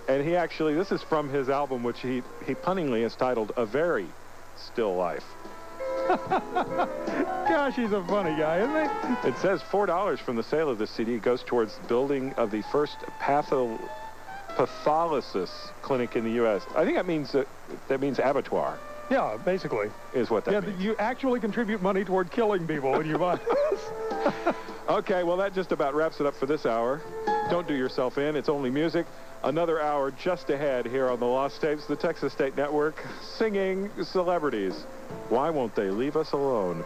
And he actually, this is from his album, which he punningly has titled A Very Still Life. Gosh, he's a funny guy, isn't he? It says $4 from the sale of this CD goes towards the building of the first patholysis clinic in the U.S. I think that means abattoir. Yeah, basically. Is what that means. You actually contribute money toward killing people when you buy this. Okay, well, that just about wraps it up for this hour. Don't do yourself in. It's only music. Another hour just ahead here on the Lost Tapes, the Texas State Network, singing celebrities. Why won't they leave us alone?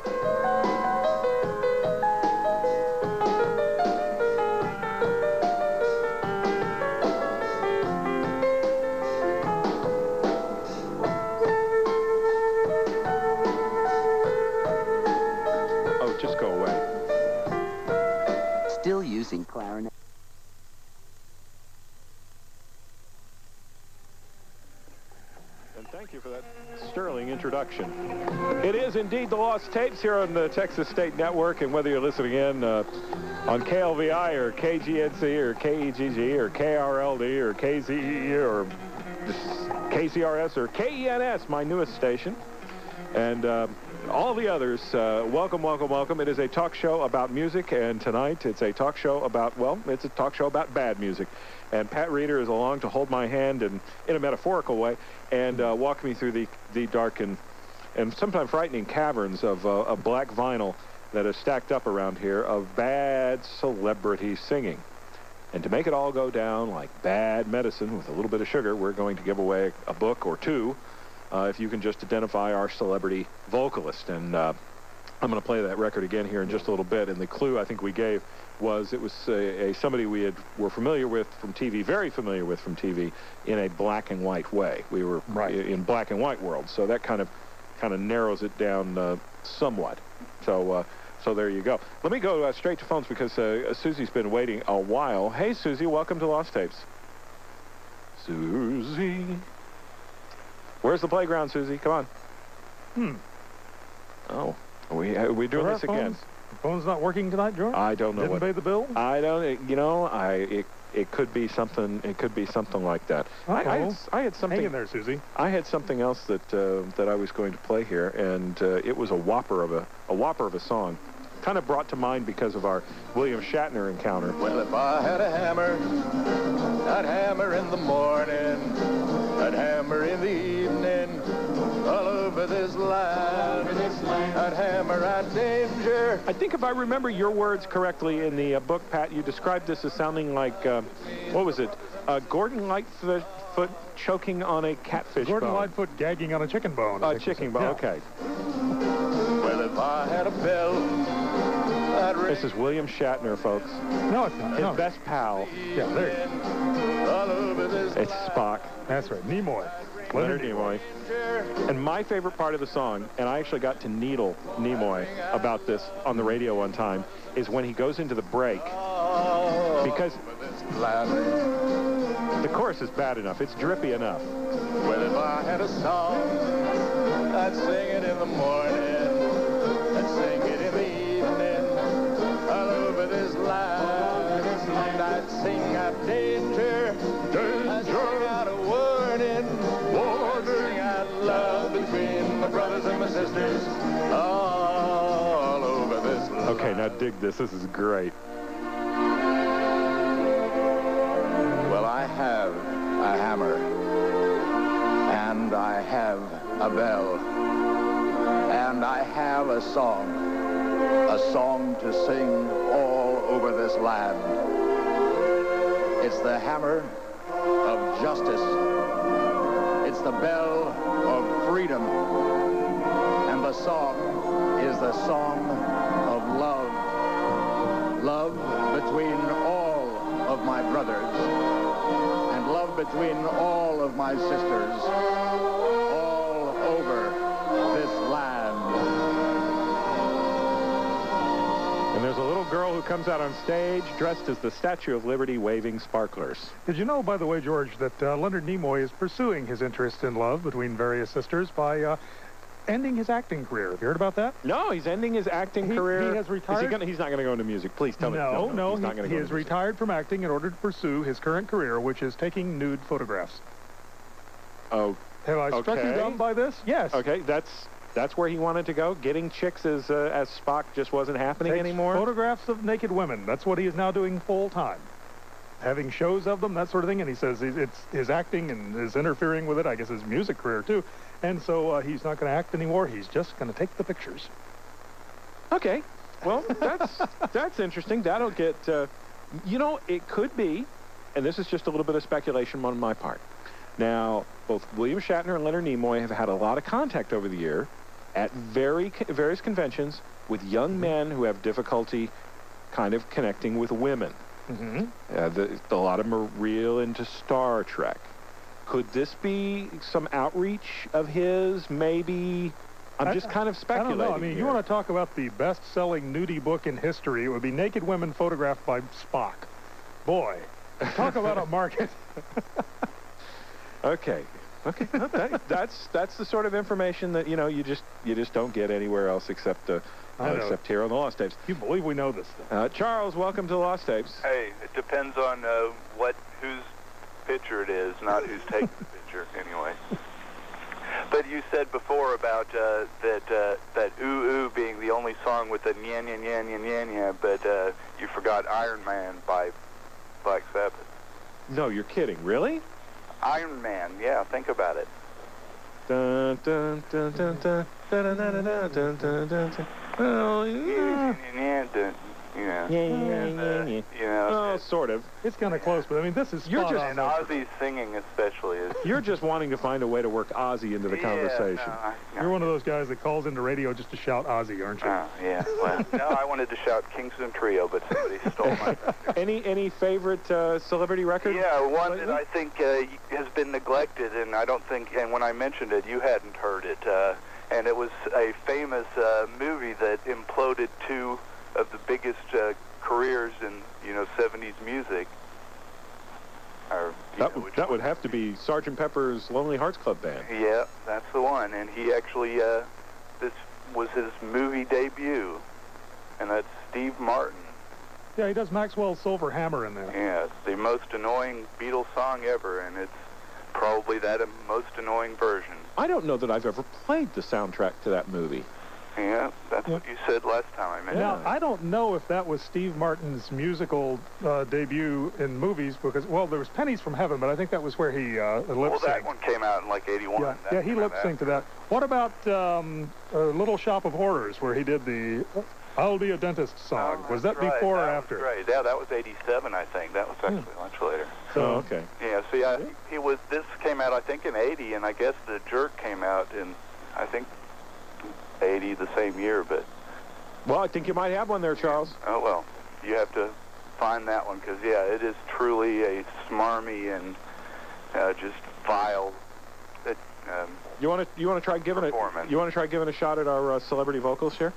Oh, just go away. Still using clarinet. Thank you for that sterling introduction. It is indeed the Lost Tapes here on the Texas State Network, and whether you're listening in on KLVI or KGNC or KEGG or KRLD or KZE or KCRS or KENS, my newest station, and all the others, welcome, welcome, welcome. It is a talk show about music, and tonight it's a talk show about, well, it's a talk show about bad music. And Pat Reeder is along to hold my hand and in a metaphorical way and walk me through the dark and sometimes frightening caverns of black vinyl that is stacked up around here of bad celebrity singing. And to make it all go down like bad medicine with a little bit of sugar, we're going to give away a book or two if you can just identify our celebrity vocalist. And I'm going to play that record again here in just a little bit. And the clue I think we gave was it was somebody we were familiar with from TV, very familiar with from TV, in a black and white way. We were in black and white world, so that kind of narrows it down somewhat. So there you go. Let me go straight to phones because Susie's been waiting a while. Hey, Susie, welcome to Lost Tapes. Susie. Where's the playground, Susie? Come on. Oh, are we doing this again? The phone's not working tonight, George? I don't know. Didn't pay the bill? I don't. You know, it could be something. It could be something like that. I had something. Hang in there, Susie. I had something else that I was going to play here, and it was a whopper of a song. Kind of brought to mind because of our William Shatner encounter. Well, if I had a hammer, I'd hammer in the morning, I'd hammer in the evening, all over this land, I'd hammer at danger. I think if I remember your words correctly in the book, Pat, you described this as sounding like, what was it? Gordon Lightfoot choking on a catfish Gordon bone. Lightfoot gagging on a chicken bone. Chicken bone, okay. Well, if I had a bell, this is William Shatner, folks. No, it's not. His best pal. Yeah, there you go. It's Spock. That's right, Nimoy. Leonard Nimoy. And my favorite part of the song, and I actually got to needle Nimoy about this on the radio one time, is when he goes into the break. Because the chorus is bad enough. It's drippy enough. Well, if I had a song, I'd sing it in the morning, I'd sing it in the evening, all over this land, I'd sing out danger, I'd sing out a warning, I'd sing out love between my brothers and my sisters, all over this land. Okay, now dig this. This is great. Well, I have a hammer, and I have a bell, and I have a song to sing all over this land. It's the hammer of justice. It's the bell of freedom. And the song is the song of love. Love between all of my brothers, and love between all of my sisters, all over this land. And there's a little girl who comes out on stage dressed as the Statue of Liberty waving sparklers. Did you know, by the way, George, that Leonard Nimoy is pursuing his interest in love between various sisters by ending his acting career? Have you heard about that? No, he's ending his acting career. He has retired. He's not going to go into music. Please tell me. No, he's not going to go he into has music. retired from acting in order to pursue his current career, which is taking nude photographs. Oh, have I struck you dumb by this? Yes. Okay, that's where he wanted to go. Getting chicks as Spock just wasn't happening anymore. Photographs of naked women. That's what he is now doing full time. Having shows of them, that sort of thing. And he says it's his acting and is interfering with it. I guess his music career too. And so he's not going to act anymore. He's just going to take the pictures. Okay. Well, that's interesting. That'll get. It could be, and this is just a little bit of speculation on my part. Now, both William Shatner and Leonard Nimoy have had a lot of contact over the year at various conventions with young men who have difficulty kind of connecting with women. A lot of them are real into Star Trek. Could this be some outreach of his? Maybe. I'm just kind of speculating. I don't know. I mean, here. You want to talk about the best-selling nudie book in history? It would be Naked Women Photographed by Spock. Boy, talk about a market. Okay. That's the sort of information that you just don't get anywhere else except here on the Lost Tapes. You believe we know this stuff? Charles, welcome to the Lost Tapes. Hey, it depends on whose picture it is, not who's taking the picture, anyway. But you said before about that Ooh Ooh being the only song with the nya nya nya nya nya nya, but you forgot Iron Man by Black Sabbath. No, you're kidding. Really? Iron Man, yeah, think about it. Dun, dun, dun, dun, dun, dun, dun, dun, dun, dun, dun, dun, dun. Oh, sort of. It's kind of close, but I mean, this is You're just and Ozzy's singing especially is. You're just wanting to find a way to work Ozzy into the conversation. You're one of those guys that calls into radio just to shout Ozzy, aren't you? Yeah. Well, no, I wanted to shout Kingston Trio, but somebody stole my. Any favorite celebrity record? Yeah, one that I think has been neglected, and I don't think, and when I mentioned it, you hadn't heard it, and it was a famous movie that imploded two of the biggest careers in 70s music, or That would have to be Sgt. Pepper's Lonely Hearts Club Band. Yeah, that's the one. And he actually, this was his movie debut, and that's Steve Martin. Yeah, he does Maxwell's Silver Hammer in there. Yeah, it's the most annoying Beatles song ever, and it's probably that most annoying version. I don't know that I've ever played the soundtrack to that movie. Yeah, that's what you said last time I met Now, you. I don't know if that was Steve Martin's musical debut in movies because, well, there was Pennies from Heaven, but I think that was where he lip-synced. Well, that one came out in like 81. Yeah, he lip-synced to that. What about Little Shop of Horrors, where he did the I'll Be a Dentist song? Was that before or after? Right. Yeah, that was 87, I think. That was actually much later. Oh, okay. Yeah, see, this came out, I think, in 80, and I guess The Jerk came out in, I think, 80 the same year, but... Well, I think you might have one there, Charles. Oh, well, you have to find that one, because, yeah, it is truly a smarmy and just vile... You want to try giving it? You want to try giving a shot at our celebrity vocals here?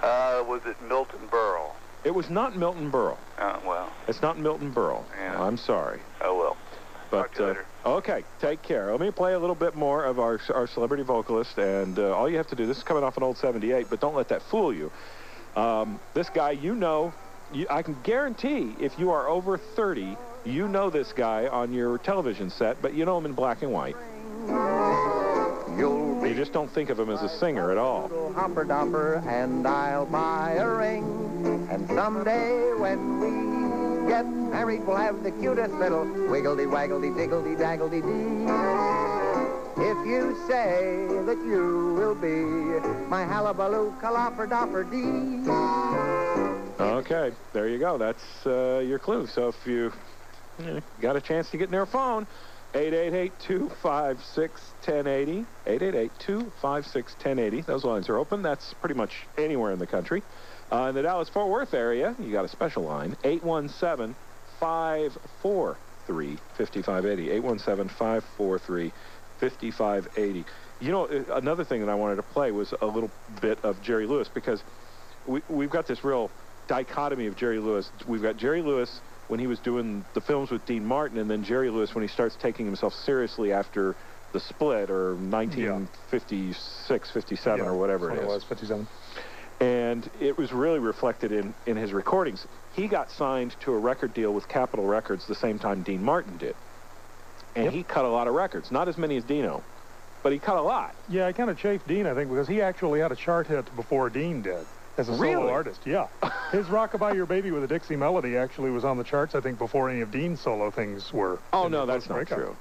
Was it Milton Berle? It was not Milton Berle. Oh, well. It's not Milton Berle. Yeah. I'm sorry. Oh, well. But, Talk to you later. Okay, take care. Let me play a little bit more of our celebrity vocalist, and all you have to do, this is coming off an old 78, but don't let that fool you. This guy, I can guarantee if you are over 30, you know this guy on your television set, but you know him in black and white. You just don't think of him as a singer at all. Hopper Domper, and I'll buy a ring. And someday when we get married, we'll have the cutest little wiggledy-waggledy, diggledy-daggledy-dee. If you say that you will be my Hallabaloo Calopper-Dopper-Dee. Okay, there you go. That's your clue. So if you got a chance to get near a phone, 888-256-1080, 888-256-1080. Those lines are open. That's pretty much anywhere in the country. In the Dallas-Fort Worth area, you got a special line, 817-543-5580, 817-543-5580. You know, another thing that I wanted to play was a little bit of Jerry Lewis, because we've got this real dichotomy of Jerry Lewis. We've got Jerry Lewis when he was doing the films with Dean Martin, and then Jerry Lewis when he starts taking himself seriously after the split, or 1956, 57, or whatever it is. It was 57. And it was really reflected in his recordings. He got signed to a record deal with Capitol Records the same time Dean Martin did. And he cut a lot of records. Not as many as Dino, but he cut a lot. Yeah, I kind of chafed Dean, I think, because he actually had a chart hit before Dean did. As a solo artist, yeah. His Rockabye Your Baby with a Dixie Melody actually was on the charts, I think, before any of Dean's solo things were. Oh, no, that's not true.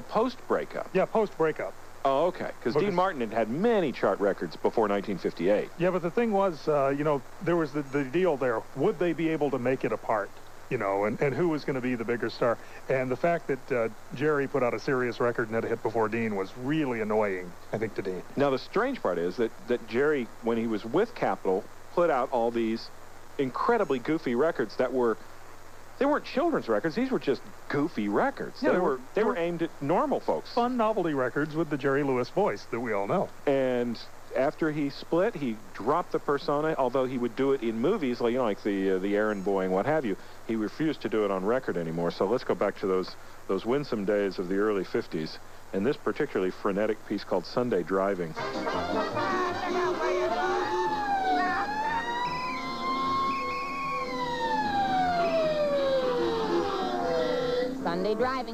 Post-breakup. Yeah, post-breakup. Oh, okay. Because Dean Martin had many chart records before 1958. Yeah, but the thing was, there was the deal there. Would they be able to make it apart? And who was going to be the bigger star? And the fact that Jerry put out a serious record and had a hit before Dean was really annoying, I think, to Dean. Now, the strange part is that Jerry, when he was with Capitol, put out all these incredibly goofy records that they weren't children's records. These were just goofy records. Yeah, they were aimed at normal folks. Fun novelty records with the Jerry Lewis voice that we all know. And after he split, he dropped the persona, although he would do it in movies, like the errand boy and what have you. He refused to do it on record anymore. So let's go back to those winsome days of the early 50s, and this particularly frenetic piece called Sunday Driving.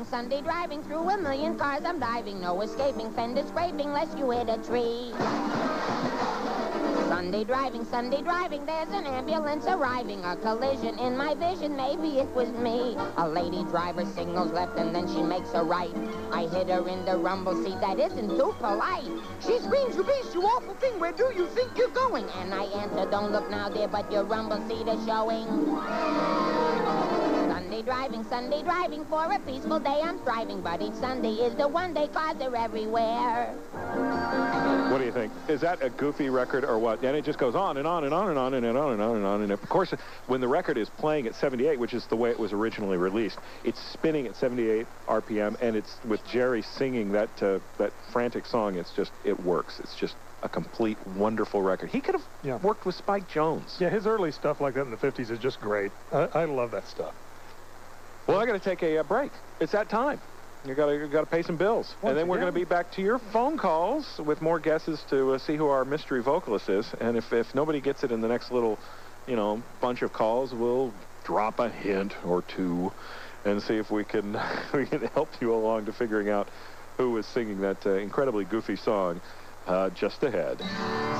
Sunday driving through a million cars I'm diving. No escaping, fender scraping, lest you hit a tree. Sunday driving, there's an ambulance arriving. A collision in my vision, maybe it was me. A lady driver signals left and then she makes a right. I hit her in the rumble seat, that isn't too polite. She screams, "You beast, you awful thing, where do you think you're going?" And I answer, "Don't look now, dear, but your rumble seat is showing." Sunday driving, for a peaceful day I'm striving, but each Sunday is the one day, 'cause they're everywhere. What do you think? Is that a goofy record or what? And it just goes on and on and on and on and on and on and on. And of course, when the record is playing at 78, which is the way it was originally released, it's spinning at 78 RPM, and it's with Jerry singing that frantic song. It works. It's just a complete wonderful record. He could have worked with Spike Jones. Yeah, his early stuff like that in the 50s is just great. I love that stuff. Well, I got to take a break. It's that time. You got to pay some bills. And then we're going to be back to your phone calls with more guesses to see who our mystery vocalist is. And if nobody gets it in the next little, bunch of calls, we'll drop a hint or two and see if we can help you along to figuring out who was singing that incredibly goofy song just ahead.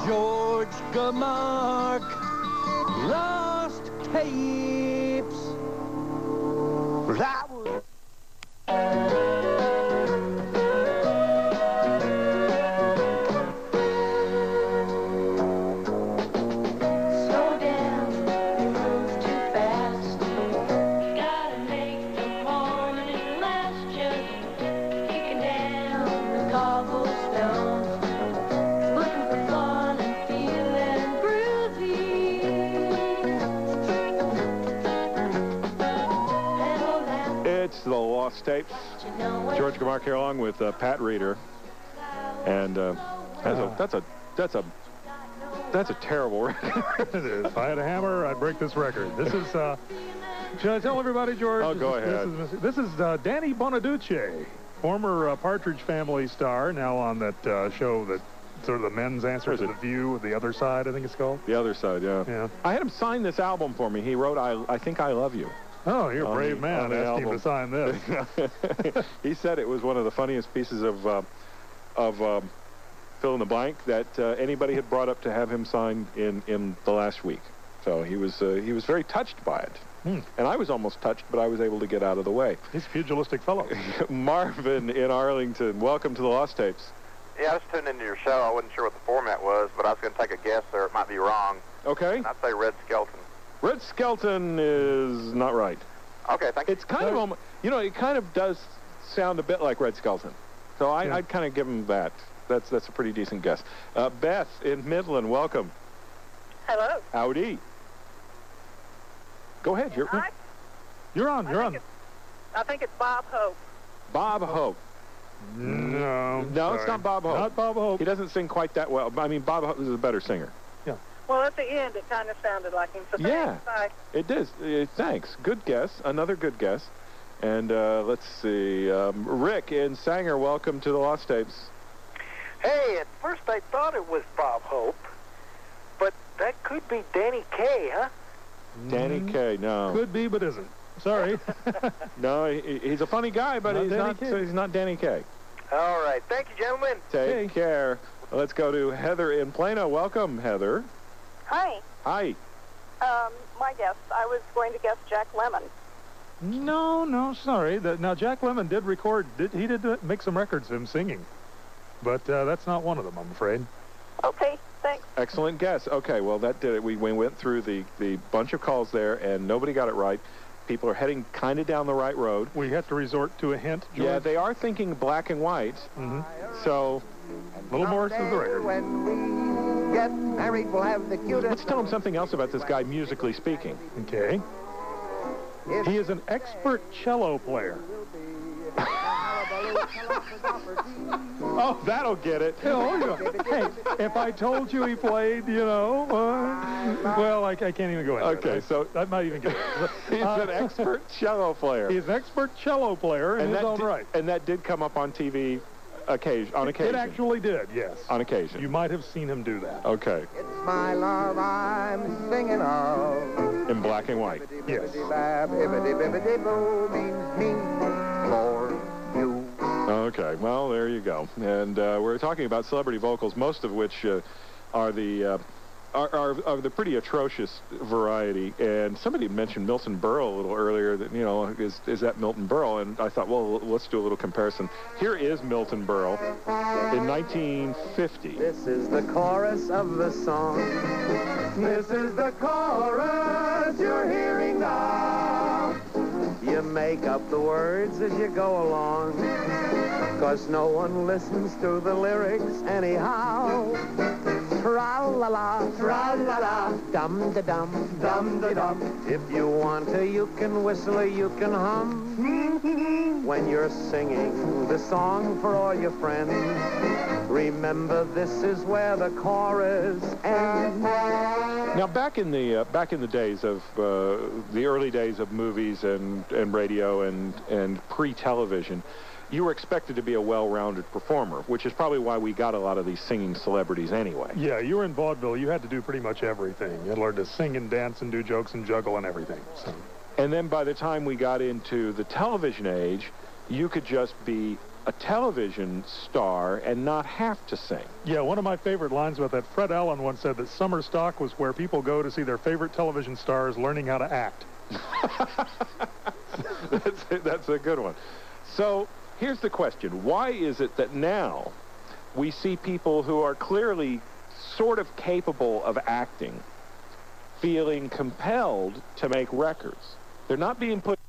George Gimarc, Lost Tapes. That was... Slow down, you move too fast. Gotta make the morning last. Just kicking down the cobblestones, looking for fun and feeling groovy. It's the Lost Tapes. George Gimarc here along with Pat Reeder. And that's a terrible record. It is. If I had a hammer, I'd break this record. This is, should I tell everybody, George? Oh, go ahead. This is Danny Bonaduce, former Partridge Family star, now on that show that sort of the men's answer to The View, The Other Side, I think it's called. The Other Side, yeah. Yeah. I had him sign this album for me. He wrote, I Think I Love You. Oh, you're a brave man. Asked him to sign this. He said it was one of the funniest pieces of fill in the blank that anybody had brought up to have him sign in the last week. So he was very touched by it. And I was almost touched, but I was able to get out of the way. He's a pugilistic fellow. Marvin in Arlington, welcome to the Lost Tapes. Yeah, I was tuned into your show. I wasn't sure what the format was, but I was going to take a guess there. It might be wrong. Okay. And I'd say Red Skelton. Red Skelton is not right. Okay, thank you. It's kind of, it kind of does sound a bit like Red Skelton. So I'd kind of give him that. That's a pretty decent guess. Beth in Midland, welcome. Hello. Howdy. Go ahead. You're on. I think it's Bob Hope. Bob Hope. No, it's not Bob Hope. Not Bob Hope. He doesn't sing quite that well. I mean, Bob Hope is a better singer. Yeah. Well, at the end, it kind of sounded like him. So yeah, thanks. Bye. It does. Thanks. Good guess. Another good guess. And let's see. Rick in Sanger, welcome to the Lost Tapes. Hey, at first I thought it was Bob Hope, but that could be Danny Kaye, huh? Danny Kaye, no. Could be, but isn't. Sorry. No, he's a funny guy, but he's not Danny Kaye. All right. Thank you, gentlemen. Take care. Let's go to Heather in Plano. Welcome, Heather. Hi. Hi. My guess, I was going to guess Jack Lemmon. No, sorry. Now, Jack Lemmon did record, he did make some records of him singing. But that's not one of them, I'm afraid. Okay, thanks. Excellent guess. Okay, well, that did it. We went through the bunch of calls there, and nobody got it right. People are heading kind of down the right road. We have to resort to a hint, George. Yeah, they are thinking black and white. So, a little more to the record. When we get married, we'll have the cutest... Let's tell them something else about this guy, musically speaking. Okay. He is an expert cello player. Oh, that'll get it. Hey, if I told you he played, well, I can't even go into it. Okay, so I might even get it. He's an expert cello player. He's an expert cello player in his own right. And that did come up on TV on occasion. It actually did, yes. On occasion. You might have seen him do that. Okay. It's my love I'm singing of. In black and white. Yes. Means me for you. Okay, well, there you go. And we're talking about celebrity vocals, most of which are the pretty atrocious variety. And somebody mentioned Milton Berle a little earlier. That is that Milton Berle? And I thought, well, let's do a little comparison. Here is Milton Berle in 1950. This is the chorus of the song. This is the chorus you're hearing now. You make up the words as you go along, 'cause no one listens to the lyrics anyhow. Tra-la-la, tra-la-la, dum-da-dum, dum-da-dum. If you want to, you can whistle or you can hum. When you're singing the song for all your friends, remember this is where the chorus ends. Now, back in the days of the early days of movies and radio and pre-television, you were expected to be a well-rounded performer, which is probably why we got a lot of these singing celebrities anyway. Yeah, you were in vaudeville. You had to do pretty much everything. You had to learn to sing and dance and do jokes and juggle and everything. So. And then by the time we got into the television age, you could just be a television star and not have to sing. Yeah, one of my favorite lines about that, Fred Allen once said that summer stock was where people go to see their favorite television stars learning how to act. That's a good one. So here's the question. Why is it that now we see people who are clearly sort of capable of acting feeling compelled to make records? They're not being put